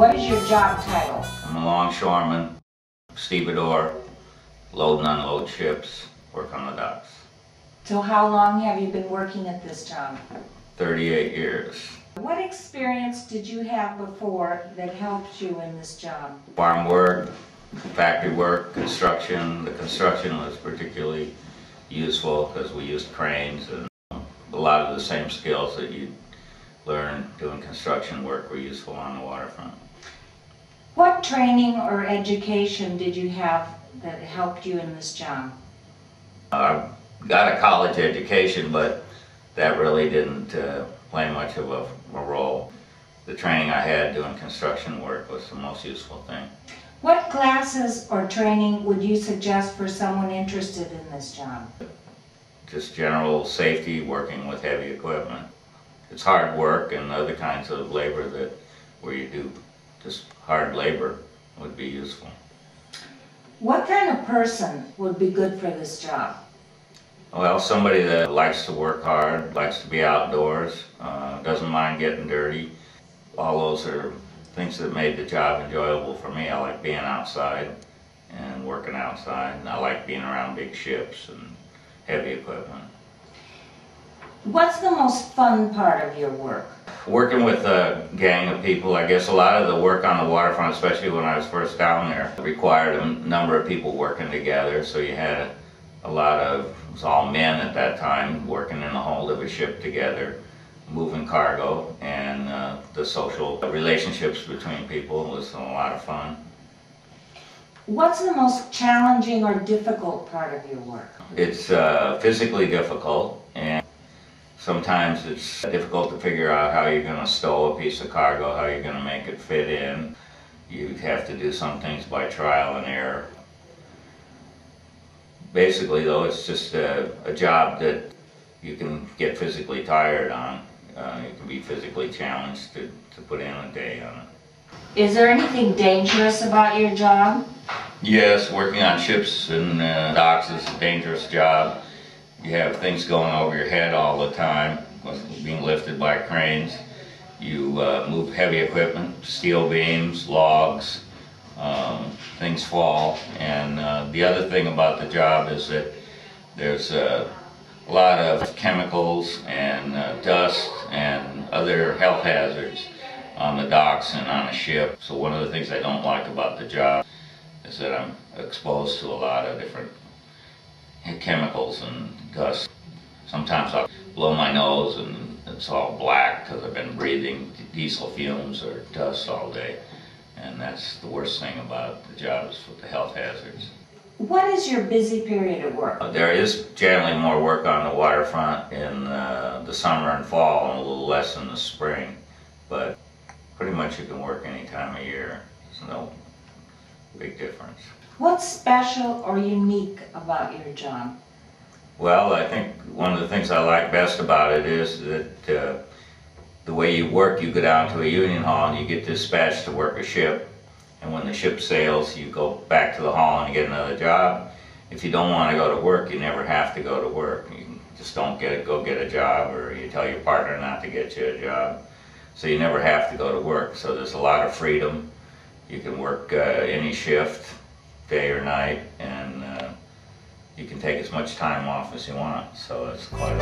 What is your job title? I'm a longshoreman, stevedore, load and unload ships, work on the docks. So how long have you been working at this job? 38 years. What experience did you have before that helped you in this job? Farm work, factory work, construction. The construction was particularly useful because we used cranes, and a lot of the same skills that you learn doing construction work were useful on the waterfront. What training or education did you have that helped you in this job? I got a college education, but that really didn't play much of a role. The training I had doing construction work was the most useful thing. What classes or training would you suggest for someone interested in this job? Just general safety, working with heavy equipment. It's hard work, and other kinds of labor where you do just hard labor would be useful. What kind of person would be good for this job? Well, somebody that likes to work hard, likes to be outdoors, doesn't mind getting dirty. All those are things that made the job enjoyable for me. I like being outside and working outside, and I like being around big ships and heavy equipment. What's the most fun part of your work? Working with a gang of people. I guess a lot of the work on the waterfront, especially when I was first down there, required a number of people working together, so you had a lot of, it was all men at that time, working in the hold of a ship together, moving cargo, and the social relationships between people was a lot of fun. What's the most challenging or difficult part of your work? It's physically difficult, and sometimes it's difficult to figure out how you're going to stow a piece of cargo, how you're going to make it fit in. You have to do some things by trial and error. Basically, though, it's just a job that you can get physically tired on. You can be physically challenged to put in a day on it. Is there anything dangerous about your job? Yes, working on ships and docks is a dangerous job. You have things going over your head all the time, being lifted by cranes. You move heavy equipment, steel beams, logs, things fall. And the other thing about the job is that there's a lot of chemicals and dust and other health hazards on the docks and on a ship. So one of the things I don't like about the job is that I'm exposed to a lot of different chemicals and dust. Sometimes I'll blow my nose and it's all black because I've been breathing diesel fumes or dust all day. And that's the worst thing about the job, is with the health hazards. What is your busy period of work? There is generally more work on the waterfront in the summer and fall, and a little less in the spring. But pretty much you can work any time of year. There's no big difference. What's special or unique about your job? Well, I think one of the things I like best about it is that the way you work, you go down to a union hall and you get dispatched to work a ship. And when the ship sails, you go back to the hall and you get another job. If you don't want to go to work, you never have to go to work. You just don't go get a job, or you tell your partner not to get you a job. So you never have to go to work. So there's a lot of freedom. You can work any shift, day or night, and you can take as much time off as you want. So it's quite a